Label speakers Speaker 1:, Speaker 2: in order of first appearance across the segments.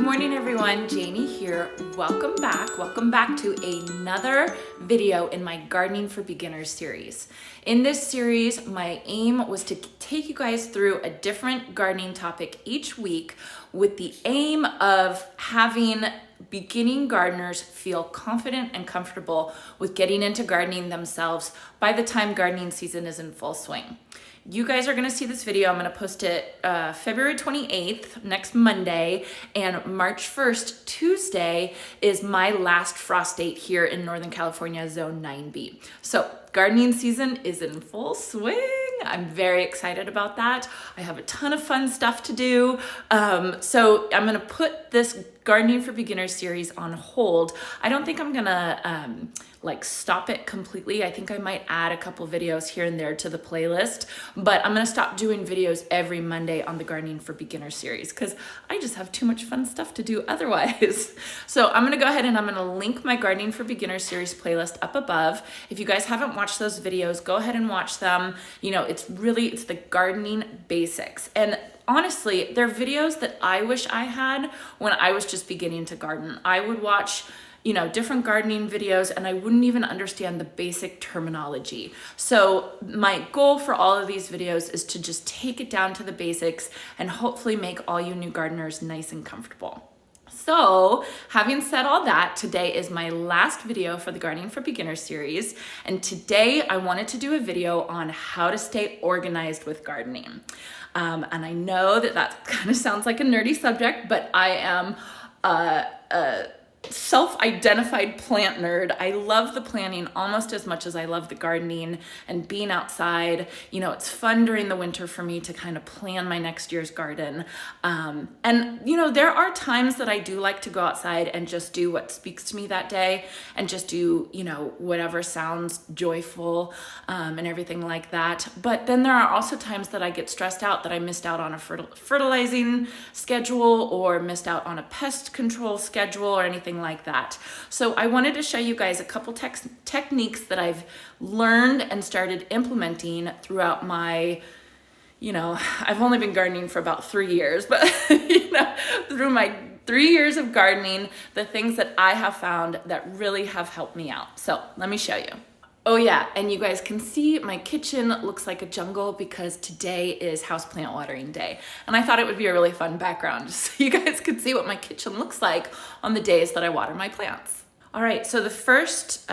Speaker 1: morning, everyone. Janie here. Welcome back to another video in my Gardening for Beginners series. In this series, my aim was to take you guys through a different gardening topic each week with the aim of having beginning gardeners feel confident and comfortable with getting into gardening themselves by the time gardening season is in full swing. You guys are gonna see this video. I'm gonna post it February 28th, next Monday, and March 1st, Tuesday, is my last frost date here in Northern California, Zone 9B. So gardening season is in full swing. I'm very excited about that. I have a ton of fun stuff to do. So I'm gonna put this Gardening for Beginners series on hold. I don't think I'm gonna stop it completely. I think I might add a couple videos here and there to the playlist, but I'm gonna stop doing videos every Monday on the Gardening for Beginners series because I just have too much fun stuff to do otherwise. So I'm gonna go ahead and I'm gonna link my Gardening for Beginners series playlist up above. If you guys haven't watched those videos, go ahead and watch them. You know, it's the gardening basics. And honestly, they're videos that I wish I had when I was just beginning to garden. I would watch, you know, different gardening videos and I wouldn't even understand the basic terminology. So my goal for all of these videos is to just take it down to the basics and hopefully make all you new gardeners nice and comfortable. So having said all that, today is my last video for the Gardening for Beginners series. And today I wanted to do a video on how to stay organized with gardening. And I know that kind of sounds like a nerdy subject, but I am a self-identified plant nerd. I love the planting almost as much as I love the gardening and being outside. You know, it's fun during the winter for me to kind of plan my next year's garden. And you know, there are times that I do like to go outside and just do what speaks to me that day and just do, you know, whatever sounds joyful and everything like that. But then there are also times that I get stressed out that I missed out on a fertilizing schedule or missed out on a pest control schedule or anything like that. So I wanted to show you guys a couple techniques that I've learned and started implementing throughout my, you know, I've only been gardening for about 3 years, but you know, through my 3 years of gardening, the things that I have found that really have helped me out. So let me show you. Oh yeah, and you guys can see my kitchen looks like a jungle because today is houseplant watering day. And I thought it would be a really fun background just so you guys could see what my kitchen looks like on the days that I water my plants. All right, so the first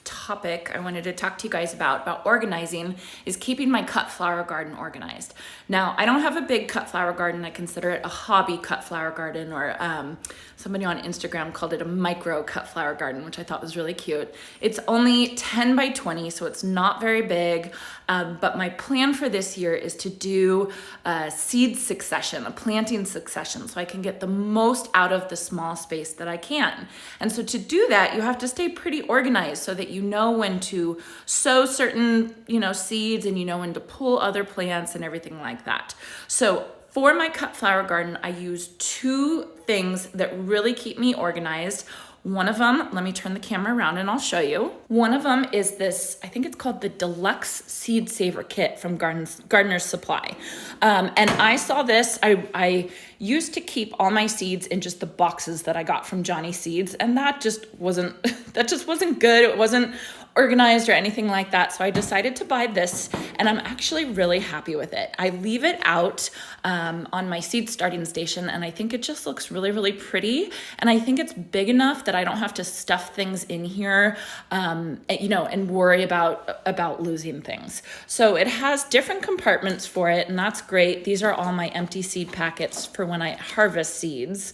Speaker 1: topic I wanted to talk to you guys about organizing is keeping my cut flower garden organized. Now, I don't have a big cut flower garden. I consider it a hobby cut flower garden, or somebody on Instagram called it a micro cut flower garden, which I thought was really cute. It's only 10 by 20, so it's not very big, but my plan for this year is to do a seed succession, a planting succession, so I can get the most out of the small space that I can. And so to do that, you have to stay pretty organized so that you know when to sow certain, you know, seeds, and you know when to pull other plants and everything like that. So for my cut flower garden, I use two things that really keep me organized. One of them, let me turn the camera around and I'll show you. One of them is this, I think it's called the Deluxe Seed Saver Kit from Gardener's Supply. And I saw this, I used to keep all my seeds in just the boxes that I got from Johnny Seeds, and that just wasn't good. It wasn't organized or anything like that. So I decided to buy this, and I'm actually really happy with it. I leave it out on my seed starting station, and I think it just looks really, really pretty. And I think it's big enough that I don't have to stuff things in here, you know, and worry about losing things. So it has different compartments for it, and that's great. These are all my empty seed packets for when I harvest seeds.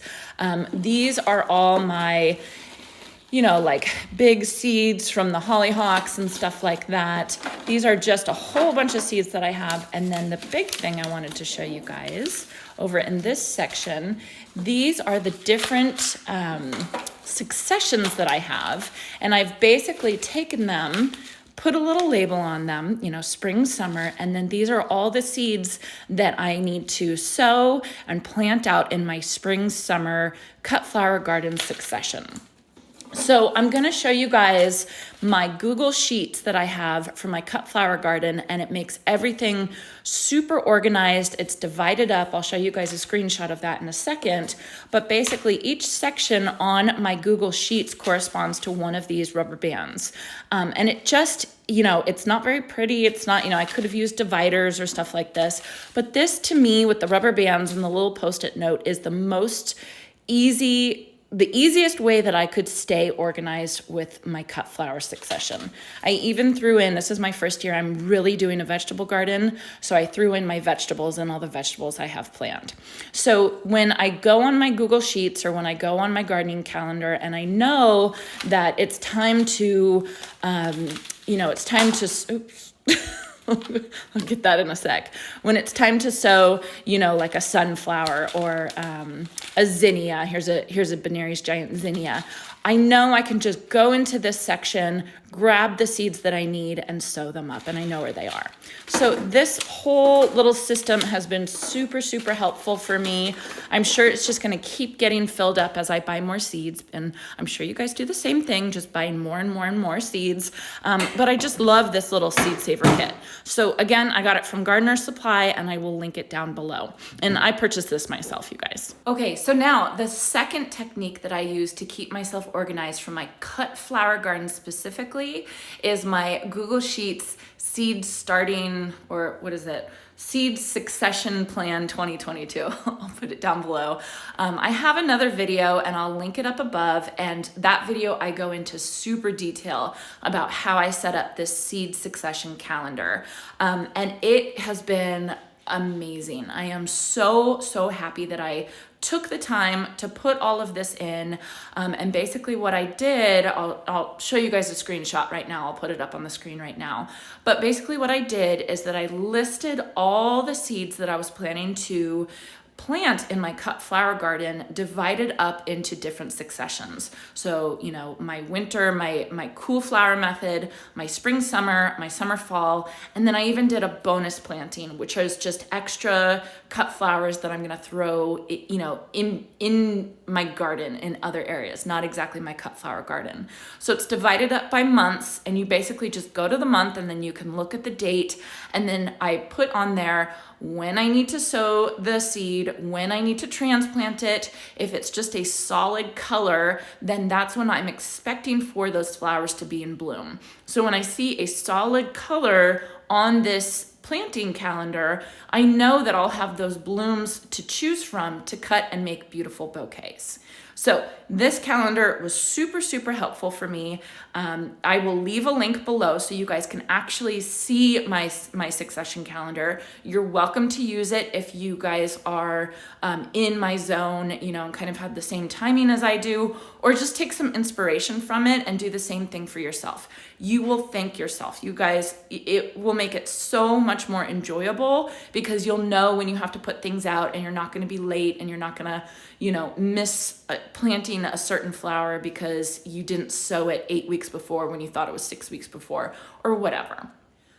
Speaker 1: These are all my, you know, like big seeds from the hollyhocks and stuff like that. These are just a whole bunch of seeds that I have. And then the big thing I wanted to show you guys over in this section, these are the different successions that I have. And I've basically taken them, put a little label on them, you know, spring, summer, and then these are all the seeds that I need to sow and plant out in my spring, summer cut flower garden succession. So I'm gonna show you guys my Google Sheets that I have for my cut flower garden, and it makes everything super organized. It's divided up. I'll show you guys a screenshot of that in a second. But basically each section on my Google Sheets corresponds to one of these rubber bands. And it just, it's not very pretty. It's not, I could have used dividers or stuff like this. But this to me with the rubber bands and the little Post-it note is the easiest way that I could stay organized with my cut flower succession. I even threw in, this is my first year, I'm really doing a vegetable garden. So I threw in my vegetables and all the vegetables I have planned. So when I go on my Google Sheets or when I go on my gardening calendar and I know that it's time to, oops. I'll get that in a sec. When it's time to sow, like a sunflower or a zinnia, here's a Benary's giant zinnia. I know I can just go into this section, grab the seeds that I need and sow them up, and I know where they are. So this whole little system has been super, super helpful for me. I'm sure it's just gonna keep getting filled up as I buy more seeds, and I'm sure you guys do the same thing, just buying more and more and more seeds. But I just love this little seed saver kit. So again, I got it from Gardener Supply, and I will link it down below. And I purchased this myself, you guys. Okay, so now the second technique that I use to keep myself organized for my cut flower garden specifically is my Google Sheets seed starting, or what is it? Seed Succession Plan 2022. I'll put it down below. I have another video and I'll link it up above, and that video I go into super detail about how I set up this seed succession calendar. And it has been amazing. I am so happy that I took the time to put all of this in. And basically what I did, I'll show you guys a screenshot right now. I'll put it up on the screen right now. But basically what I did is that I listed all the seeds that I was planning to plant in my cut flower garden, divided up into different successions. So, my winter, my cool flower method, my spring, summer, my summer, fall, and then I even did a bonus planting, which is just extra cut flowers that I'm gonna throw, in my garden in other areas, not exactly my cut flower garden. So it's divided up by months, and you basically just go to the month and then you can look at the date, and then I put on there when I need to sow the seed, when I need to transplant it. If it's just a solid color, then that's when I'm expecting for those flowers to be in bloom. So when I see a solid color on this planting calendar, I know that I'll have those blooms to choose from to cut and make beautiful bouquets. So this calendar was super helpful for me. I will leave a link below so you guys can actually see my succession calendar. You're welcome to use it if you guys are in my zone, and kind of have the same timing as I do, or just take some inspiration from it and do the same thing for yourself. You will thank yourself. You guys, it will make it so much more enjoyable because you'll know when you have to put things out and you're not going to be late and you're not going to, miss planting a certain flower because you didn't sow it 8 weeks before when you thought it was 6 weeks before, or whatever.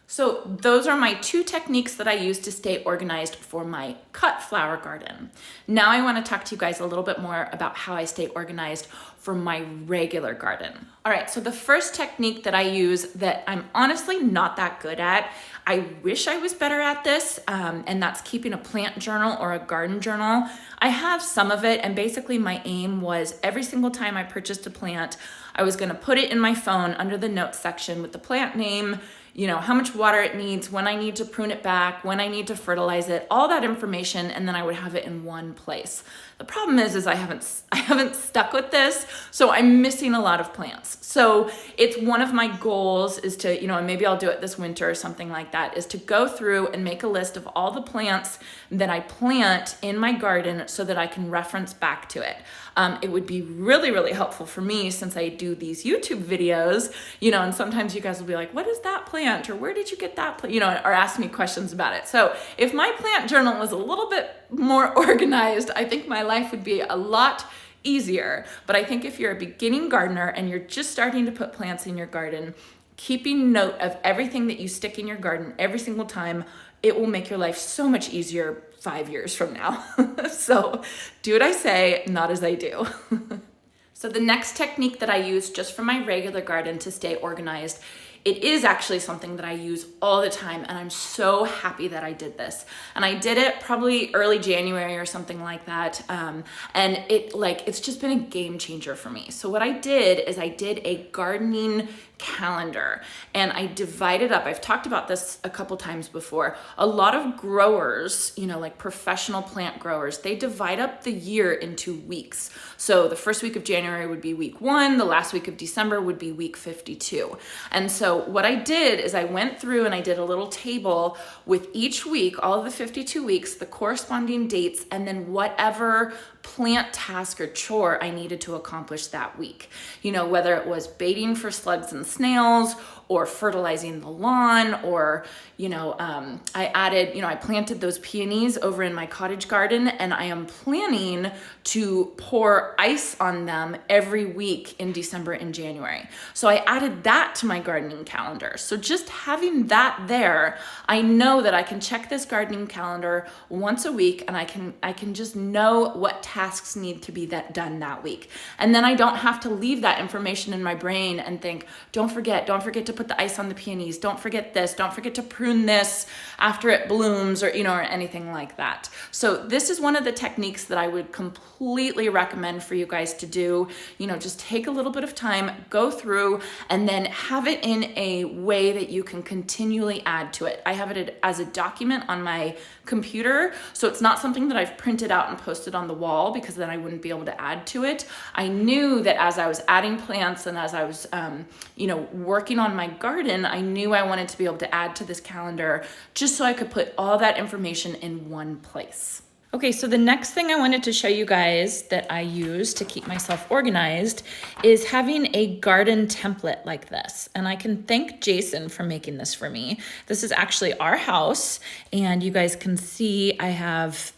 Speaker 1: So those are my two techniques that I use to stay organized for my cut flower garden. Now I want to talk to you guys a little bit more about how I stay organized for my regular garden. All right, so the first technique that I use that I'm honestly not that good at, I wish I was better at this, and that's keeping a plant journal or a garden journal. I have some of it, and basically my aim was every single time I purchased a plant, I was gonna put it in my phone under the notes section with the plant name, how much water it needs, when I need to prune it back, when I need to fertilize it, all that information, and then I would have it in one place. The problem is I haven't stuck with this, so I'm missing a lot of plants. So it's one of my goals is to, and maybe I'll do it this winter or something like that, is to go through and make a list of all the plants that I plant in my garden so that I can reference back to it. It would be really helpful for me since I do these YouTube videos, and sometimes you guys will be like, what is that plant? Or where did you get that plant? Or ask me questions about it. So if my plant journal was a little bit more organized, I think my life would be a lot easier. But I think if you're a beginning gardener and you're just starting to put plants in your garden, keeping note of everything that you stick in your garden every single time, it will make your life so much easier 5 years from now. So do what I say, not as I do. So the next technique that I use just for my regular garden to stay organized, it is actually something that I use all the time, and I'm so happy that I did this. And I did it probably early January or something like that, and it's just been a game changer for me. So what I did is I did a gardening calendar, and I divided up. I've talked about this a couple times before. A lot of growers, like professional plant growers, they divide up the year into weeks. So the first week of January would be week 1, the last week of December would be week 52. And so what I did is I went through and I did a little table with each week, all of the 52 weeks, the corresponding dates, and then whatever plant task or chore I needed to accomplish that week. Whether it was baiting for slugs and snails, or fertilizing the lawn, or, I planted those peonies over in my cottage garden, and I am planning to pour ice on them every week in December and January. So I added that to my gardening calendar. So just having that there, I know that I can check this gardening calendar once a week, and I can just know what tasks need to be done that week. And then I don't have to leave that information in my brain and think, don't forget to put the ice on the peonies. Don't forget this. Don't forget to prune this after it blooms, or anything like that. So this is one of the techniques that I would completely recommend for you guys to do. Just take a little bit of time, go through, and then have it in a way that you can continually add to it. I have it as a document on my computer, so it's not something that I've printed out and posted on the wall, because then I wouldn't be able to add to it. I knew that as I was adding plants and as I was working on my garden, I knew I wanted to be able to add to this calendar just so I could put all that information in one place. Okay, so the next thing I wanted to show you guys that I use to keep myself organized is having a garden template like this. And I can thank Jason for making this for me. This is actually our house, and you guys can see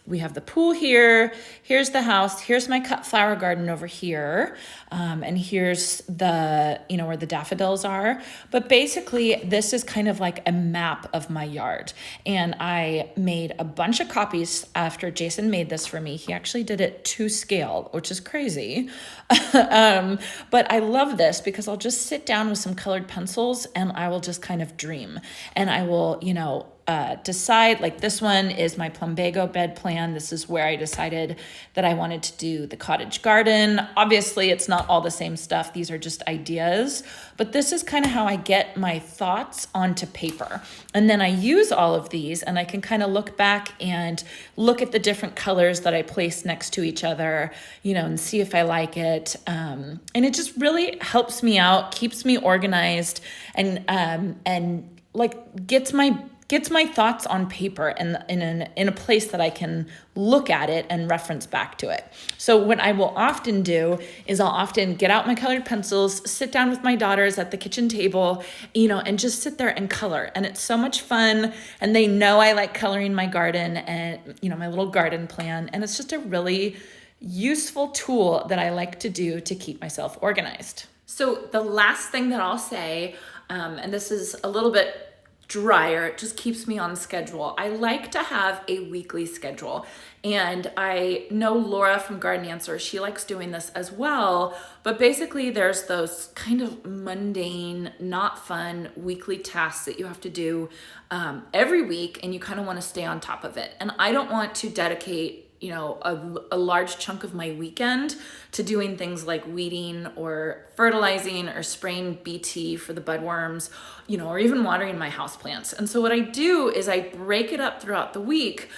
Speaker 1: we have the pool here, here's the house, here's my cut flower garden over here, and here's the, where the daffodils are. But basically, this is kind of like a map of my yard. And I made a bunch of copies after Jason made this for me. He actually did it to scale, which is crazy. But I love this because I'll just sit down with some colored pencils and I will just kind of dream. And I will, decide, like this one is my plumbago bed plan. This is where I decided that I wanted to do the cottage garden. Obviously, it's not all the same stuff. These are just ideas, but this is kind of how I get my thoughts onto paper. And then I use all of these and I can kind of look back and look at the different colors that I place next to each other, and see if I like it. And it just really helps me out, keeps me organized, and like gets my thoughts on paper and in a place that I can look at it and reference back to it. So what I will often do is I'll often get out my colored pencils, sit down with my daughters at the kitchen table, and just sit there and color. And it's so much fun. And they know I like coloring my garden and, my little garden plan. And it's just a really useful tool that I like to do to keep myself organized. So the last thing that I'll say, and this is a little bit drier, it just keeps me on schedule. I like to have a weekly schedule. And I know Laura from Garden Answers, she likes doing this as well. But basically there's those kind of mundane, not fun weekly tasks that you have to do every week, and you kind of want to stay on top of it. And I don't want to dedicate a large chunk of my weekend to doing things like weeding or fertilizing or spraying BT for the budworms, or even watering my houseplants. And so what I do is I break it up throughout the week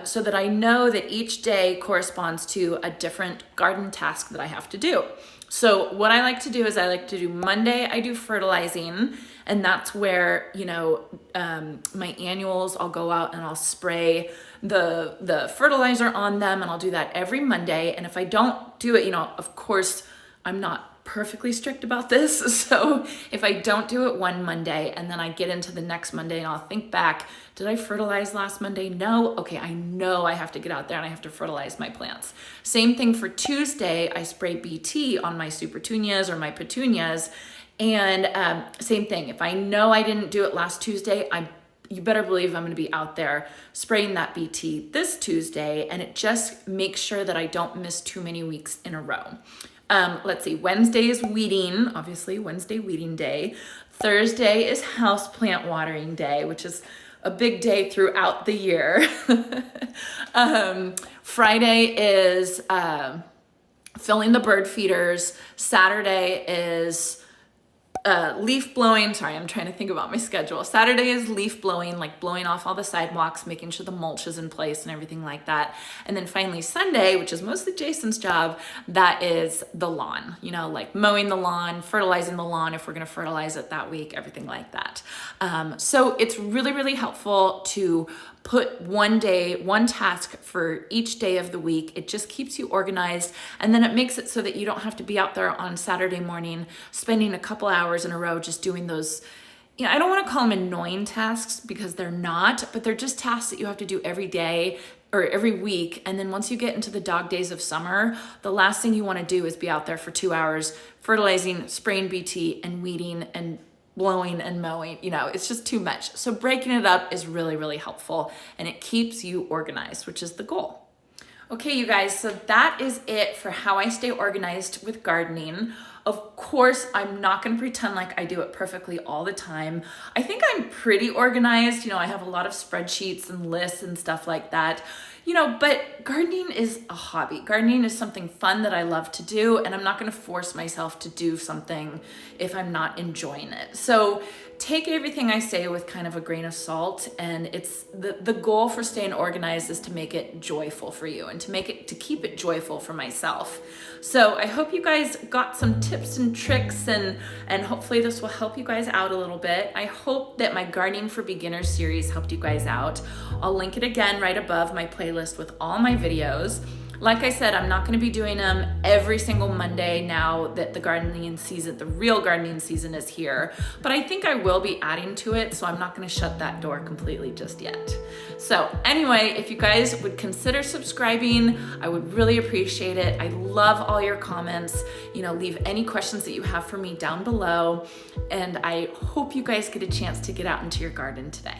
Speaker 1: so that I know that each day corresponds to a different garden task that I have to do. So what I like to do is I like to do Monday, I do fertilizing, and that's where, my annuals, I'll go out and I'll spray the fertilizer on them, and I'll do that every Monday. And if I don't do it, of course, I'm not perfectly strict about this. So if I don't do it one Monday and then I get into the next Monday and I'll think back, did I fertilize last Monday? No. Okay, I know I have to get out there and I have to fertilize my plants. Same thing for Tuesday, I spray BT on my supertunias or my petunias. And same thing, if I know I didn't do it last Tuesday, you better believe I'm going to be out there spraying that BT this Tuesday, and it just makes sure that I don't miss too many weeks in a row. Let's see, Wednesday is weeding, obviously Wednesday weeding day. Thursday is houseplant watering day, which is a big day throughout the year. Friday is filling the bird feeders. Saturday is leaf blowing. Sorry, I'm trying to think about my schedule. Saturday is leaf blowing, like blowing off all the sidewalks, making sure the mulch is in place and everything like that. And then finally Sunday, which is mostly Jason's job, that is the lawn, you know, like mowing the lawn, fertilizing the lawn if we're going to fertilize it that week, everything like that. So it's really, really helpful to put one task for each day of the week. It just keeps you organized, and then it makes it so that you don't have to be out there on Saturday morning spending a couple hours in a row just doing those, you know, I don't want to call them annoying tasks because they're not, but they're just tasks that you have to do every day or every week. And then once you get into the dog days of summer, the last thing you want to do is be out there for 2 hours fertilizing, spraying BT, and weeding and blowing and mowing. You know, it's just too much. So breaking it up is really, really helpful, and it keeps you organized, which is the goal. Okay, you guys, so that is it for how I stay organized with gardening. Of course, I'm not going to pretend like I do it perfectly all the time. I think I'm pretty organized. You know, I have a lot of spreadsheets and lists and stuff like that. You know, but gardening is a hobby. Gardening is something fun that I love to do, and I'm not going to force myself to do something if I'm not enjoying it. So take everything I say with kind of a grain of salt, and it's the goal for staying organized is to make it joyful for you and to keep it joyful for myself. So I hope you guys got some tips and tricks, and hopefully this will help you guys out a little bit. I hope that my Gardening for Beginners series helped you guys out. I'll link it again right above my playlist with all my videos. Like I said, I'm not going to be doing them every single Monday now that the real gardening season is here, but I think I will be adding to it, so I'm not going to shut that door completely just yet. So anyway, if you guys would consider subscribing, I would really appreciate it. I love all your comments. You know, leave any questions that you have for me down below, and I hope you guys get a chance to get out into your garden today.